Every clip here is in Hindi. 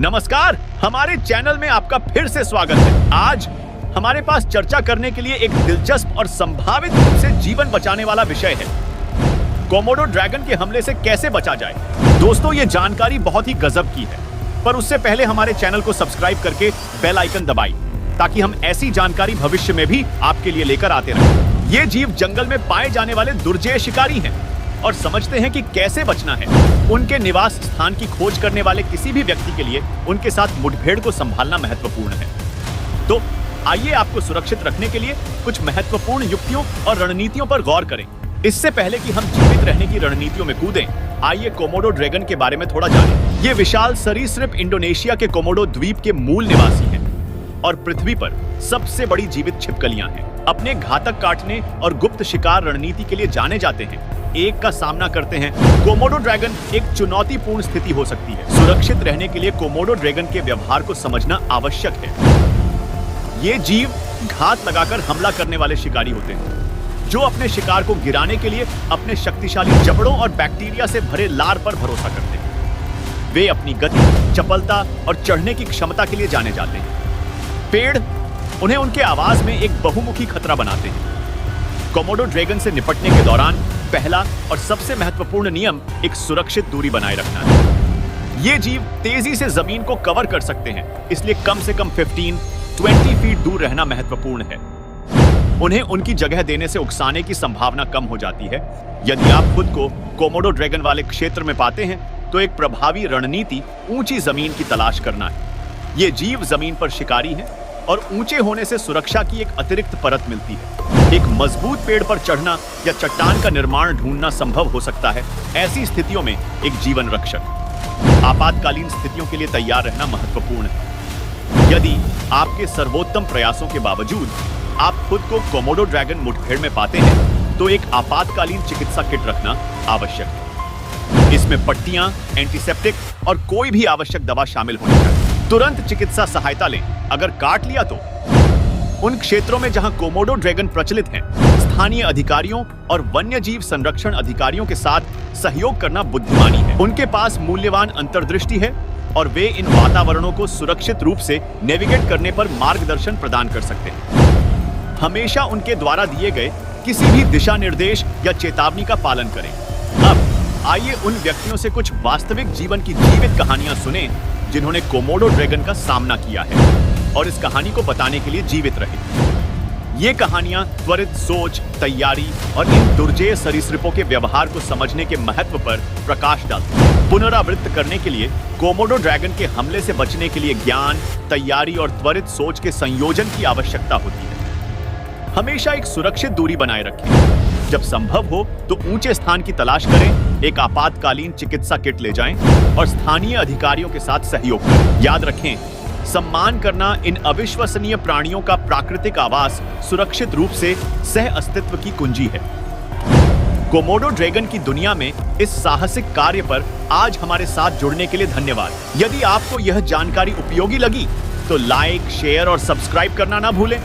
नमस्कार, हमारे चैनल में आपका फिर से स्वागत है। आज हमारे पास चर्चा करने के लिए एक दिलचस्प और संभावित रूप से जीवन बचाने वाला विषय है। कोमोडो ड्रैगन के हमले से कैसे बचा जाए। दोस्तों, ये जानकारी बहुत ही गजब की है, पर उससे पहले हमारे चैनल को सब्सक्राइब करके बेल आइकन दबाइए ताकि हम ऐसी जानकारी भविष्य में भी आपके लिए लेकर आते रहें। ये जीव जंगल में पाए जाने वाले दुर्जय शिकारी हैं और समझते हैं कि कैसे बचना है। उनके निवास स्थान की खोज करने वाले किसी भी व्यक्ति के लिए उनके साथ मुठभेड़ को संभालना महत्वपूर्ण है। तो आइए आपको सुरक्षित रखने के लिए कुछ महत्वपूर्ण युक्तियों और रणनीतियों पर गौर करें। इससे पहले कि हम जीवित रहने की रणनीतियों में कूदें, आइए कोमोडो ड्रैगन के बारे में थोड़ा जानें। ये विशाल सरीसृप इंडोनेशिया के कोमोडो द्वीप के मूल निवासी हैं और पृथ्वी पर सबसे बड़ी जीवित छिपकलियां हैं। अपने घातक काटने और गुप्त शिकार रणनीति के लिए जाने जाते हैं। एक का सामना करते हैं। कोमोडो ड्रैगन एक चुनौतीपूर्ण स्थिति हो सकती है। सुरक्षित रहने के लिए कोमोडो ड्रैगन के व्यवहार को समझना आवश्यक है। ये जीव घात लगाकर हमला करने वाले शिकारी होते हैं, जो अपने शिकार को गिराने के लिए अपने शक्तिशाली जबड़ों और बैक्टीरिया से भरे लार पर भरोसा करते हैं। वे अपनी गति, चपलता और चढ़ने की क्षमता के लिए जाने जाते हैं। पेड़ उन्हें उनके आवाज में एक बहुमुखी खतरा बनाते हैं। कोमोडो ड्रैगन से निपटने के दौरान पहला और सबसे महत्वपूर्ण नियम एक सुरक्षित दूरी बनाए रखना है। ये जीव तेजी से जमीन को कवर कर सकते हैं, इसलिए कम से कम 15-20 फीट दूर रहना महत्वपूर्ण है। उन्हें उनकी जगह देने से उकसाने की संभावना कम हो जाती है। यदि आप खुद को कोमोडो ड्रैगन वाले क्षेत्र में पाते हैं, तो एक प्रभावी रणनीति ऊंची जमीन की तलाश करना है। ये जीव जमीन पर शिकारी है और ऊंचे होने से सुरक्षा की एक अतिरिक्त परत मिलती है। एक मजबूत पेड़ पर चढ़ना या चट्टान का निर्माण ढूंढना संभव हो सकता है। ऐसी स्थितियों में एक जीवन रक्षक। आपातकालीन स्थितियों के लिए तैयार रहना महत्वपूर्ण है। यदि आपके सर्वोत्तम प्रयासों के बावजूद आप खुद को कोमोडो ड्रैगन मुठभेड़ में पाते हैं, तो एक आपातकालीन चिकित्सा किट रखना आवश्यक है। इसमें पट्टियां, एंटीसेप्टिक और कोई भी आवश्यक दवा शामिल होनी चाहिए। तुरंत चिकित्सा सहायता लें। अगर काट लिया तो उन क्षेत्रों में जहां कोमोडो ड्रैगन प्रचलित हैं, स्थानीय अधिकारियों और वन्यजीव संरक्षण अधिकारियों के साथ सहयोग करना बुद्धिमानी है। उनके पास मूल्यवान अंतर्दृष्टि है और वे इन वातावरणों को सुरक्षित रूप से नेविगेट करने पर मार्गदर्शन प्रदान कर सकते हैं। हमेशा उनके द्वारा दिए गए किसी भी दिशा निर्देश या चेतावनी का पालन करें। अब आइए उन व्यक्तियों से कुछ वास्तविक जीवन की जीवित कहानियां सुनें जिन्होंने कोमोडो ड्रैगन का सामना किया है और इस कहानी को बताने के लिए जीवित रहे। ये कहानियां त्वरित सोच, तैयारी और इन दुर्जेय सरीसृपों के व्यवहार को समझने के महत्व पर प्रकाश डालती हैं। पुनरावृत्त करने के लिए कोमोडो ड्रैगन के हमले से बचने के लिए ज्ञान, तैयारी और त्वरित सोच के संयोजन की आवश्यकता होती है। हमेशा एक सुरक्षित दूरी बनाए रखें। जब संभव हो तो ऊंचे स्थान की तलाश करें, एक आपातकालीन चिकित्सा किट ले जाएं और स्थानीय अधिकारियों के साथ सहयोग करें। याद रखें, सम्मान करना इन अविश्वसनीय प्राणियों का प्राकृतिक आवास सुरक्षित रूप से सह अस्तित्व की कुंजी है। कोमोडो ड्रैगन की दुनिया में इस साहसिक कार्य पर आज हमारे साथ जुड़ने के लिए धन्यवाद। यदि आपको यह जानकारी उपयोगी लगी तो लाइक, शेयर और सब्सक्राइब करना ना भूलें।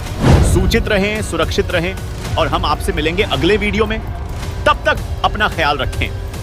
सूचित रहें, सुरक्षित रहें और हम आपसे मिलेंगे अगले वीडियो में। तब तक अपना ख्याल रखें।